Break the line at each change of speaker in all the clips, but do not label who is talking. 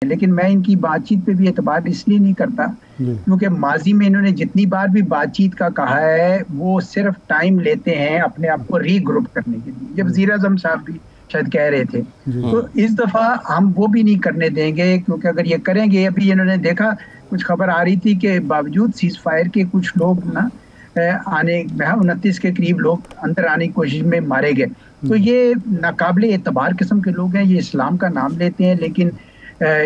لیکن میں ان کی بات چیت پہ بھی اعتبار اس لیے نہیں کرتا کیونکہ ماضی میں انہوں نے جتنی بار بھی بات چیت کا کہا ہے وہ صرف ٹائم لیتے ہیں اپنے آپ کو ری گروپ کرنے کے لیے. جب وزیر اعظم صاحب بھی شاید کہہ رہے تھے تو اس دفعہ ہم وہ بھی نہیں کرنے دیں گے, کیونکہ اگر یہ کریں گے, ابھی انہوں نے دیکھا کچھ خبر آ رہی تھی کہ باوجود سیز فائر کے کچھ لوگ نا آنے 29 کے قریب لوگ اندر آنے کی کوشش میں مارے گئے. تو یہ ناقابل اعتبار قسم کے لوگ ہیں, یہ اسلام کا نام لیتے ہیں لیکن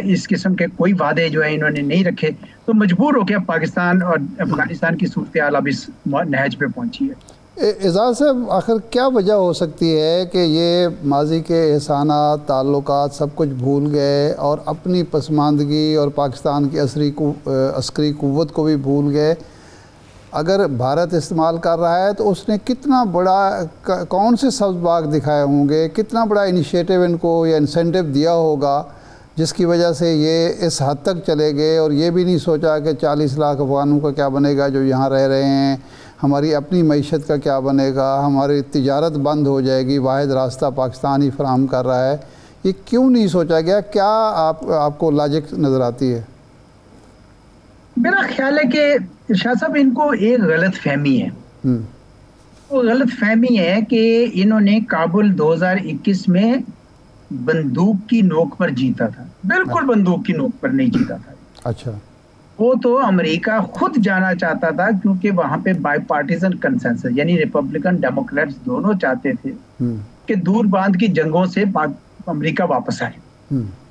اس قسم کے کوئی وعدے جو ہیں انہوں نے نہیں رکھے, تو مجبور ہو کے پاکستان اور افغانستان کی صورتحال اب اس نہج پہ پہنچی ہے.
اعزاز صاحب, آخر کیا وجہ ہو سکتی ہے کہ یہ ماضی کے احسانات تعلقات سب کچھ بھول گئے اور اپنی پسماندگی اور پاکستان کی عسکری قوت کو بھی بھول گئے؟ اگر بھارت استعمال کر رہا ہے تو اس نے کتنا بڑا کون سے سبز باغ دکھائے ہوں گے, کتنا بڑا انیشیٹو ان کو یا انسینٹو دیا ہوگا جس کی وجہ سے یہ اس حد تک چلے گئے اور یہ بھی نہیں سوچا کہ 40 لاکھ افغانوں کا کیا بنے گا جو یہاں رہ رہے ہیں, ہماری اپنی معیشت کا کیا بنے گا, ہماری تجارت بند ہو جائے گی, واحد راستہ پاکستان ہی فراہم کر رہا ہے. یہ کیوں نہیں سوچا گیا؟ کیا آپ کو لاجک نظر آتی ہے؟
میرا خیال ہے کہ شاہ صاحب ان کو ایک غلط فہمی ہے. وہ غلط فہمی ہے کہ انہوں نے کابل 2021 میں بندوق کی نوک پر جیتا تھا. بالکل بندوق کی نوک پر نہیں جیتا تھا. اچھا, وہ تو امریکہ خود جانا چاہتا تھا کیونکہ وہاں پہ بائی پارٹیزن کنسنسس یعنی ریپبلکن ڈیموکریٹس دونوں چاہتے تھے کہ دور باندھ کی جنگوں سے امریکہ واپس آئے.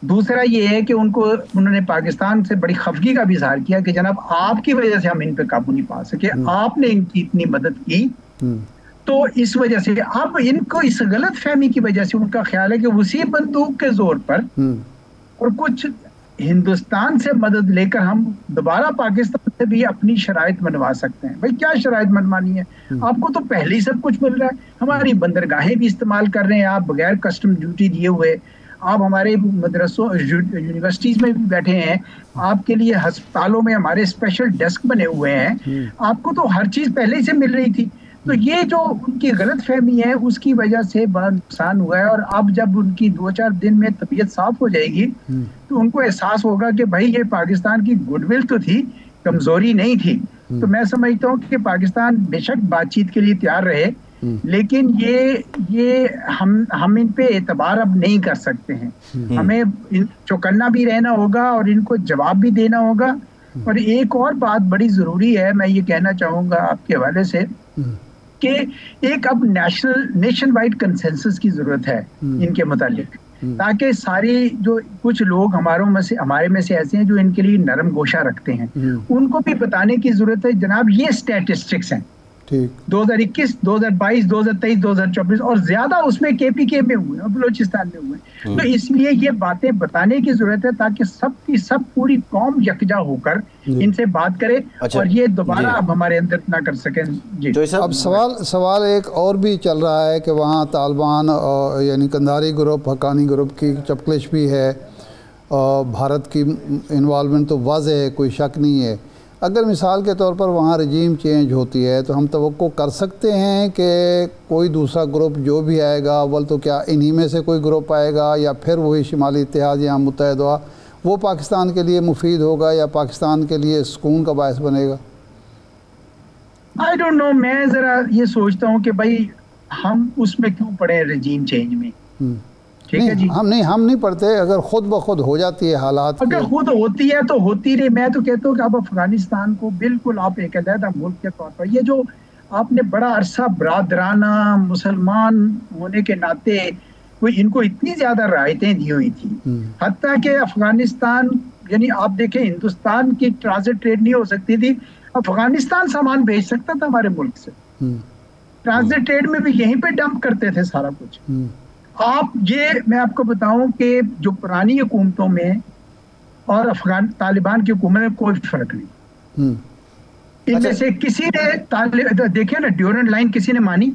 دوسرا یہ ہے کہ انہوں نے پاکستان سے بڑی خفگی کا بھی اظہار کیا کہ جناب آپ کی وجہ سے ہم ان پہ قابو نہیں پا سکے, آپ نے ان کی اتنی مدد کی, تو اس وجہ سے اب ان کو اس غلط فہمی کی وجہ سے ان کا خیال ہے کہ اسی بندوق کے زور پر اور کچھ ہندوستان سے مدد لے کر ہم دوبارہ پاکستان سے بھی اپنی شرائط منوا سکتے ہیں. بھائی کیا شرائط منوانی ہے؟ آپ کو تو پہلے ہی سب کچھ مل رہا ہے, ہماری بندرگاہیں بھی استعمال کر رہے ہیں آپ بغیر کسٹم ڈیوٹی دیے ہوئے, آپ ہمارے مدرسوں یونیورسٹیز میں بھی بیٹھے ہیں, آپ کے لیے ہسپتالوں میں ہمارے اسپیشل ڈیسک بنے ہوئے ہیں, آپ کو تو ہر چیز پہلے ہی سے مل رہی تھی. تو یہ جو ان کی غلط فہمی ہے اس کی وجہ سے بڑا نقصان ہوا ہے, اور اب جب ان کی 2-4 دن میں طبیعت صاف ہو جائے گی تو ان کو احساس ہوگا کہ بھائی یہ پاکستان کی گڈ ول تو تھی, کمزوری نہیں تھی. تو میں سمجھتا ہوں کہ پاکستان بے شک بات چیت کے لیے تیار رہے, لیکن یہ ہم ان پہ اعتبار اب نہیں کر سکتے ہیں. ہمیں چوکنا بھی رہنا ہوگا اور ان کو جواب بھی دینا ہوگا. اور ایک اور بات بڑی ضروری ہے, میں یہ کہنا چاہوں گا آپ کے حوالے سے کہ ایک اب نیشن وائڈ کنسنسس کی ضرورت ہے ان کے متعلق, تاکہ ساری جو کچھ لوگ ہمارے میں سے ایسے ہیں جو ان کے لیے نرم گوشہ رکھتے ہیں, ان کو بھی بتانے کی ضرورت ہے جناب یہ اسٹیٹسٹکس ہیں 2021, 2022, 2023, 2024 اور زیادہ اس میں کے پی کے میں ہوئے ہیں, بلوچستان میں ہوئے ہیں. تو اس لیے یہ باتیں بتانے کی ضرورت ہے تاکہ سب کی سب پوری قوم یکجا ہو کر ان سے بات کرے اور یہ دوبارہ اب ہمارے اندر نہ کر سکیں. جی
اب سوال ایک اور بھی چل رہا ہے کہ وہاں طالبان یعنی قندھاری گروپ, حقانی گروپ کی چپکلش بھی ہے, بھارت کی انوالومنٹ تو واضح ہے, کوئی شک نہیں ہے. اگر مثال کے طور پر وہاں رجیم چینج ہوتی ہے تو ہم توقع کر سکتے ہیں کہ کوئی دوسرا گروپ جو بھی آئے گا, اول تو کیا انہی میں سے کوئی گروپ آئے گا یا پھر وہی شمالی اتحاد یا متحد ہوا, وہ پاکستان کے لیے مفید ہوگا یا پاکستان کے لیے سکون کا باعث بنے گا؟
I don't know, میں ذرا یہ سوچتا ہوں کہ بھائی ہم اس میں کیوں پڑے رجیم چینج میں. ٹھیک ہے جی,
ہم نہیں پڑھتے. اگر خود بخود ہو جاتی ہے حالات,
اگر خود ہوتی ہے تو ہوتی رہے. میں تو کہتا ہوں کہ اب افغانستان کو بالکل آپ ایک علیحدہ ملک کے طور پر, یہ جو آپ نے بڑا عرصہ برادرانہ مسلمان ہونے کے ناطے ان کو اتنی زیادہ رعایتیں دی ہوئی تھی, حتیٰ کہ افغانستان یعنی آپ دیکھیں ہندوستان کی ٹرانزٹ ٹریڈ نہیں ہو سکتی تھی, افغانستان سامان بھیج سکتا تھا ہمارے ملک سے, ٹرانزٹ ٹریڈ میں بھی یہیں پہ ڈمپ کرتے تھے سارا کچھ. میں آپ کو بتاؤں کہ جو پرانی حکومتوں میں اور طالبان کی حکومت میں کوئی فرق نہیں. ان میں سے کسی نے دیکھیں نا ڈیورنٹ لائن کسی نے مانی؟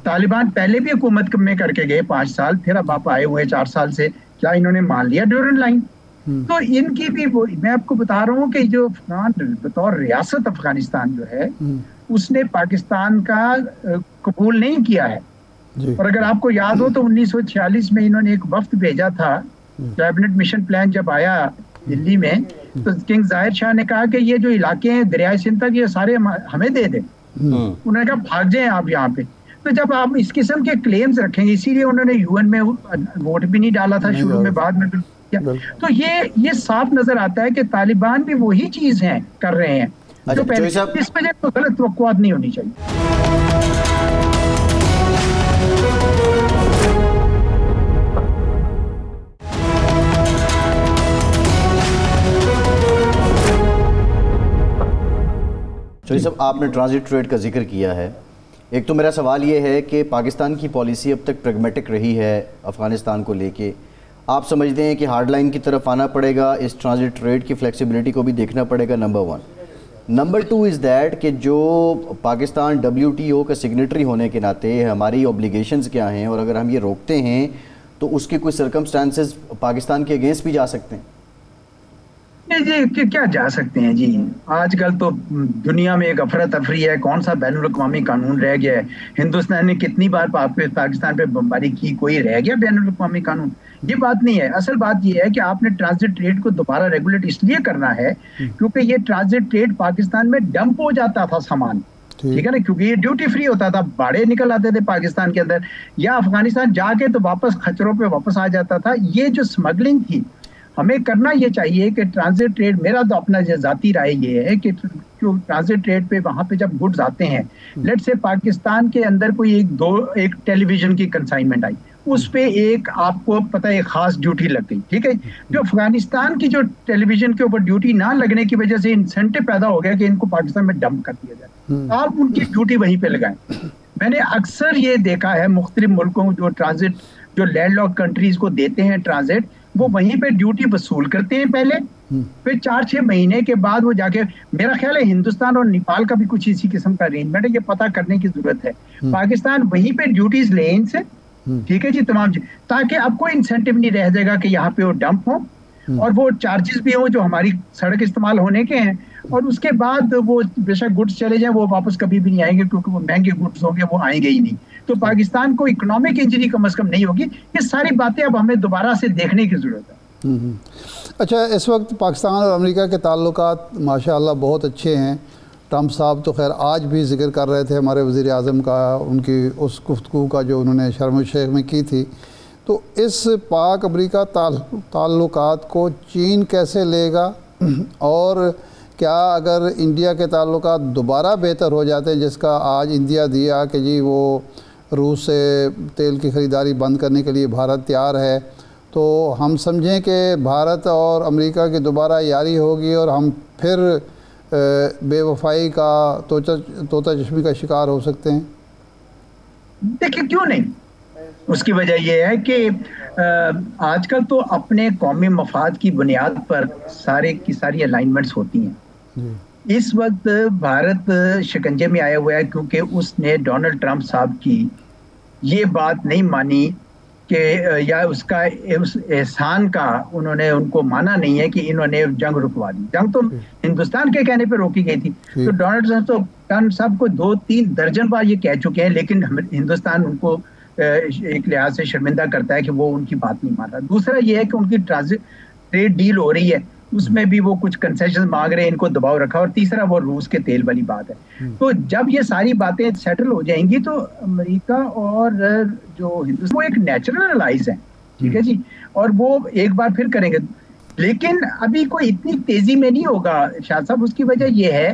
طالبان پہلے بھی حکومت میں کر کے گئے 5 سال, پھر اب آپ آئے ہوئے 4 سال سے, کیا انہوں نے مان لیا ڈیورنٹ لائن؟ تو ان کی بھی میں آپ کو بتا رہا ہوں کہ جو بطور ریاست افغانستان جو ہے اس نے پاکستان کا قبول نہیں کیا ہے. اور اگر آپ کو یاد ہو تو 1946 میں انہوں نے ایک وفد بھیجا تھا कैबिनेट मिशन प्लान जब आया दिल्ली में, तो किंग जाहिर शाह ने कहा कि ये जो इलाके हैं दरियाए सिंध तक, ये सारे हमें दे दें। उन्होंने कहा भाग जाएं आप यहाँ पे। तो जब आप इस किस्म के क्लेम्स रखेंगे, इसीलिए उन्होंने यूएन में वोट भी नहीं डाला था शुरू में, बाद में तो ये साफ नजर आता है कि तालिबान भी वही चीज है कर रहे हैं जो पहले। इस वजह तो गलत तवक्कुआत नहीं होनी चाहिए।
चौधरी साहब, आपने ट्रांजिट ट्रेड का जिक्र किया है। एक तो मेरा सवाल ये है कि पाकिस्तान की पॉलिसी अब तक प्रैग्मेटिक रही है अफ़गानिस्तान को लेके। आप समझते हैं कि हार्ड लाइन की तरफ आना पड़ेगा, इस ट्रांजिट ट्रेड की फ्लेक्सिबिलिटी को भी देखना पड़ेगा, नंबर 1। नंबर 2 इज़ दैट कि जो पाकिस्तान WTO का सिग्नेटरी होने के नाते हमारी ऑब्लिगेशंस क्या हैं, और अगर हम ये रोकते हैं तो उसके कुछ सर्कमस्टांसेस पाकिस्तान के अगेंस्ट भी जा सकते हैं।
जी क्या जा सकते हैं जी, आजकल तो दुनिया में एक अफरा तफरी है, कौन सा बैनुल अक़वामी कानून रह गया है। हिंदुस्तान ने कितनी बार पाकिस्तान पे बमबारी की, कोई रह गया बैनुल अक़वामी कानून? ये बात नहीं है। असल बात ये है कि आपने ट्रांजिट ट्रेड को दोबारा रेगुलेट इसलिए करना है क्योंकि ये ट्रांजिट ट्रेड पाकिस्तान में डंप हो जाता था सामान, ठीक है ना, क्योंकि ये ड्यूटी फ्री होता था, भाड़े निकल आते थे पाकिस्तान के अंदर, या अफगानिस्तान जाके तो वापस खच्चरों पे वापस आ जाता था। ये जो स्मगलिंग थी, हमें करना ये चाहिए कि ट्रांजिट ट्रेड, मेरा तो अपना ज़ाती राय ये है कि जो ट्रांजिट ट्रेड पे वहाँ पे जब गुड्स आते हैं, लेट से पाकिस्तान के अंदर कोई एक टेलीविजन की कंसाइनमेंट आई, उस पे एक आपको पता है खास ड्यूटी लग गई, ठीक है। जो अफगानिस्तान की जो टेलीविजन के ऊपर ड्यूटी ना लगने की वजह से इंसेंटिव पैदा हो गया कि इनको पाकिस्तान में डंप कर दिया जाए, आप उनकी ड्यूटी वहीं पे लगाएं। मैंने अक्सर ये देखा है मुख्तलिफ मुल्कों जो ट्रांजिट, जो लैंडलॉक कंट्रीज को देते हैं ट्रांजिट, वो वहीं पे ड्यूटी वसूल करते हैं पहले, फिर 4-6 महीने के बाद वो जाके, मेरा ख्याल है हिंदुस्तान और नेपाल का भी कुछ इसी किस्म का अरेंजमेंट है, ये पता करने की जरूरत है। पाकिस्तान वहीं पे ड्यूटीज ले इनसे, ठीक है जी, तमाम, ताकि अब कोई इंसेंटिव नहीं रह जाएगा कि यहाँ पे वो डंप हो, और वो चार्जेस भी हो जो हमारी सड़क इस्तेमाल होने के हैं, और उसके बाद वो बेशक गुड्स चले जाए, वो वापस कभी भी नहीं आएंगे क्योंकि वो महंगे गुड्स होंगे, वो आएंगे ही नहीं। तो पाकिस्तान को इकोनॉमिक इंजरी कम से कम नहीं होगी। ये सारी बातें अब हमें दोबारा से देखने की जरूरत है।
अच्छा, इस वक्त पाकिस्तान और अमेरिका के ताल्लुकात माशाअल्लाह बहुत अच्छे हैं। ट्रंप साहब तो खैर आज भी जिक्र कर रहे थे हमारे वज़ीर आज़म का, उनकी उस गुफ्तगू का जो उन्होंने शर्म शेख में की थी। तो इस पाक अमेरिका ताल्लुकात को चीन कैसे लेगा, और क्या अगर इंडिया के ताल्लुकात दोबारा बेहतर हो जाते हैं, जिसका आज इंडिया दिया कि जी वो रूस से तेल की ख़रीदारी बंद करने के लिए भारत तैयार है, तो हम समझें कि भारत और अमेरिका की दोबारा यारी होगी और हम फिर बेवफाई का तोता चश्मी का शिकार हो सकते हैं?
देखिए क्यों नहीं, उसकी वजह यह है कि आजकल तो अपने कौमी मफाद की बुनियाद पर सारे की सारी अलाइनमेंट्स होती हैं। इस वक्त भारत शिकंजे में आया हुआ है क्योंकि उसने डोनाल्ड ट्रंप साहब की ये बात नहीं मानी कि, या उसका उस एहसान का उन्होंने उनको माना नहीं है कि इन्होंने जंग रुकवा दी। जंग तो हिंदुस्तान के कहने पे रोकी गई थी। तो डोनाल्ड ट्रंप साहब को 2-3 दर्जन बार ये कह चुके हैं, लेकिन हिंदुस्तान उनको एक लिहाज से शर्मिंदा करता है कि वो उनकी बात नहीं मान रहा। दूसरा ये है कि उनकी ट्रेड डील हो रही है, उसमें भी वो कुछ कंसेशन मांग रहे हैं, इनको दबाव रखा। और तीसरा वो रूस के तेल वाली बात है। तो जब ये सारी बातें सेटल हो जाएंगी तो अमेरिका और जो हिंदुस्तान वो एक नेचुरल अलाइज है, ठीक है जी, और वो एक बार फिर करेंगे। लेकिन अभी कोई इतनी तेजी में नहीं होगा शाह साहब। उसकी वजह ये है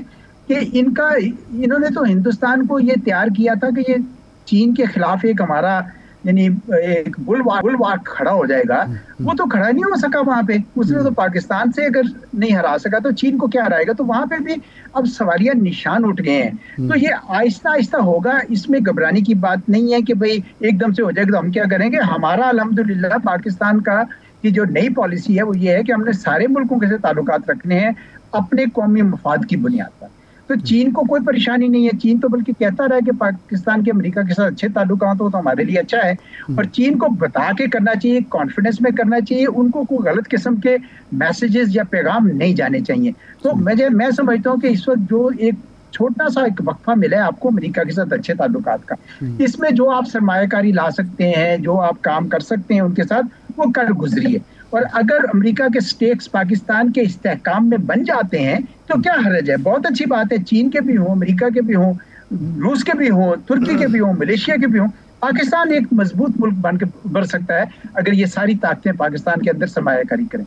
कि इन्होंने तो हिंदुस्तान को ये तैयार किया था कि ये चीन के खिलाफ एक हमारा यानी एक बुलवार खड़ा हो जाएगा, वो तो खड़ा नहीं हो सका वहां पे। उसने तो पाकिस्तान से अगर नहीं हरा सका तो चीन को क्या हराएगा। तो वहां पे भी अब सवालिया निशान उठ गए हैं। तो ये आहिस्ता आहिस्ता होगा, इसमें घबराने की बात नहीं है कि भाई एकदम से हो जाएगा तो हम क्या करेंगे। हमारा अल्हम्दुलिल्लाह पाकिस्तान का की जो नई पॉलिसी है वो ये है कि हमने सारे मुल्कों के साथ ताल्लुकात रखने हैं अपने कौमी मफाद की बुनियाद पर। तो चीन को कोई परेशानी नहीं है। चीन तो बल्कि कहता रहा कि पाकिस्तान के अमेरिका के साथ अच्छे ताल्लुकात हो तो हमारे लिए अच्छा है। और चीन को बता के करना चाहिए, कॉन्फिडेंस में करना चाहिए। उनको कोई गलत किस्म के मैसेजेस या पैगाम नहीं जाने चाहिए। तो मैं समझता हूँ कि इस वक्त जो एक छोटा सा एक वक्फा मिला है आपको अमेरिका के साथ अच्छे ताल्लुकात का, इसमें जो आप सरमायाकारी ला सकते हैं, जो आप काम कर सकते हैं उनके साथ, वो कर गुजरिए। اور اگر امریکہ کے سٹیکس پاکستان کے استحکام میں بن جاتے ہیں تو کیا حرج ہے؟ بہت اچھی بات ہے، چین کے بھی ہوں، امریکہ کے بھی ہوں، روس کے بھی ہوں، ترکی کے بھی ہوں، ملیشیا کے بھی ہوں، پاکستان ایک مضبوط ملک بن کے ابھر سکتا ہے اگر یہ ساری طاقتیں پاکستان کے اندر سرمایہ کاری کریں۔